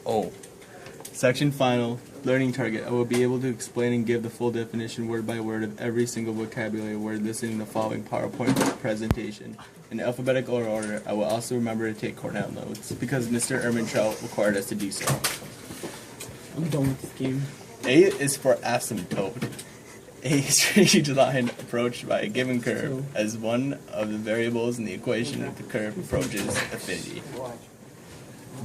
Oh. Section final, learning target. I will be able to explain and give the full definition word by word of every single vocabulary word listed in the following PowerPoint presentation. In alphabetical order, I will also remember to take Cornell notes, because Mr. Ermintrout required us to do so. I'm done with this game. A is for asymptote. A straight line approached by a given curve as one of the variables in the equation of the curve approaches affinity.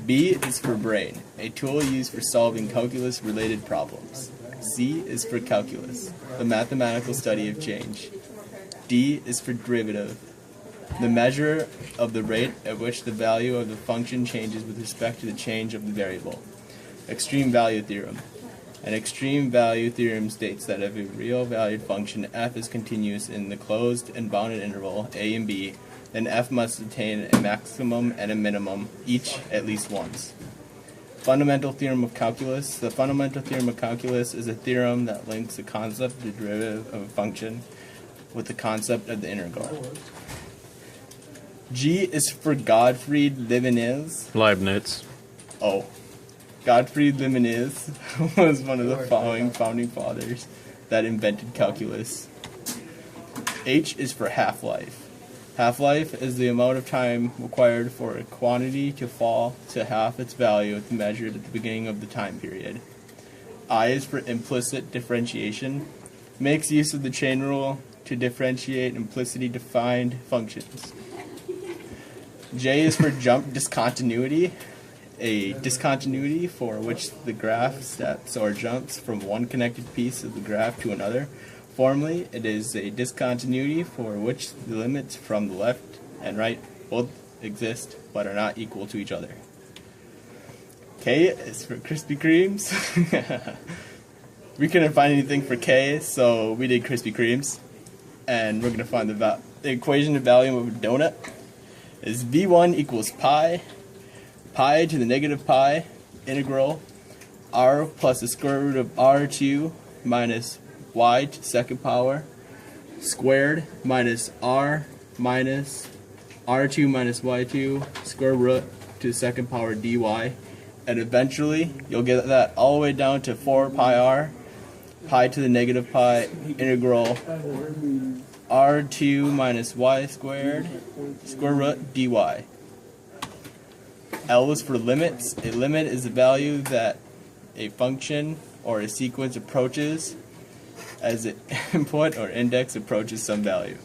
B is for brain, a tool used for solving calculus-related problems. C is for calculus, the mathematical study of change. D is for derivative, the measure of the rate at which the value of the function changes with respect to the change of the variable. Extreme value theorem. An extreme value theorem states that if a real valued function f is continuous in the closed and bounded interval a and b, then f must attain a maximum and a minimum, each at least once. Fundamental theorem of calculus. The fundamental theorem of calculus is a theorem that links the concept of the derivative of a function with the concept of the integral. G is for Gottfried Leibniz. Oh. Gottfried Leibniz was one of the following founding fathers that invented calculus. H is for half-life. Half-life is the amount of time required for a quantity to fall to half its value measured at the beginning of the time period. I is for implicit differentiation. Makes use of the chain rule to differentiate implicitly defined functions. J is for jump discontinuity. A discontinuity for which the graph steps or jumps from one connected piece of the graph to another. Formally, it is a discontinuity for which the limits from the left and right both exist but are not equal to each other. K is for Krispy Kremes. We couldn't find anything for K, so we did Krispy Kremes. And we're going to find the equation of value of a donut is V1 equals pi to the negative pi integral r plus the square root of r2 minus y to the second power squared minus r minus r2 minus y2 square root to the second power dy, and eventually you'll get that all the way down to 4 pi r pi to the negative pi integral r2 minus y squared square root dy. L is for limits. A limit is the value that a function or a sequence approaches as an input or index approaches some value.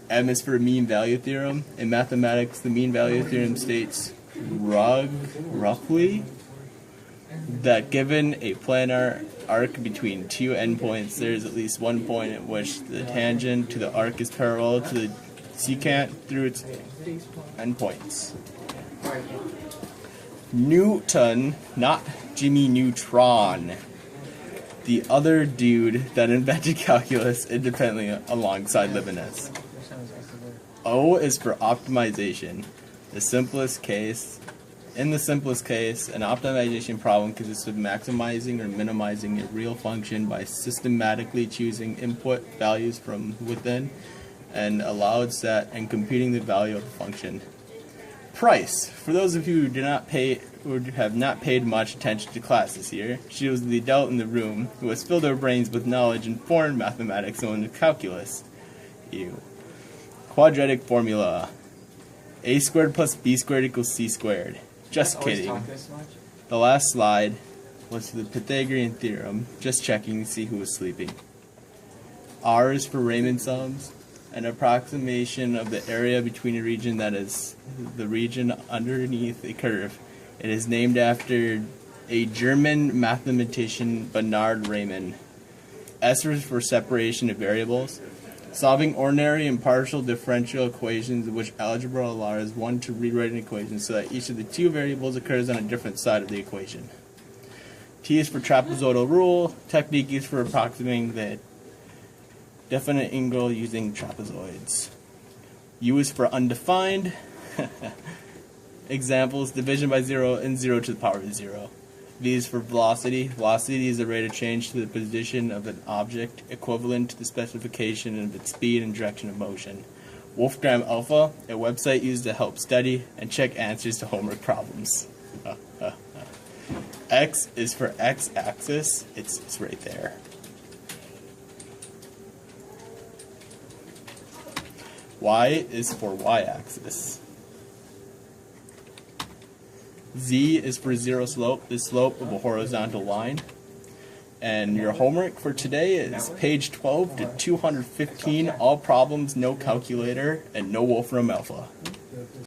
M is for mean value theorem. In mathematics, the mean value theorem states roughly that given a planar arc between two endpoints, there is at least one point at which the tangent to the arc is parallel to the secant through its endpoints. Newton, not Jimmy Neutron, the other dude that invented calculus independently alongside Leibniz. O is for optimization. In the simplest case, an optimization problem consists of maximizing or minimizing a real function by systematically choosing input values from within an allowed set and computing the value of the function. Price. For those of you who have not paid much attention to class this year, she was the adult in the room who has filled her brains with knowledge in foreign mathematics known as calculus. Ew. Quadratic formula. A squared plus b squared equals c squared. Just kidding. The last slide was the Pythagorean theorem. Just checking to see who was sleeping. R is for Riemann sums. An approximation of the area between a region that is the region underneath a curve. It is named after a German mathematician, Bernard Riemann. S is for separation of variables. Solving ordinary and partial differential equations in which algebra allows one to rewrite an equation so that each of the two variables occurs on a different side of the equation. T is for trapezoidal rule. Technique is for approximating the definite angle using trapezoids. U is for undefined. Examples, division by 0 and 0 to the power of 0. V is for velocity. Velocity is the rate of change to the position of an object equivalent to the specification of its speed and direction of motion. Wolfgram Alpha, a website used to help study and check answers to homework problems. X is for x-axis. It's right there. Y is for y-axis. Z is for zero slope, the slope of a horizontal line. And your homework for today is page 12 to 215, all problems, no calculator, and no Wolfram Alpha.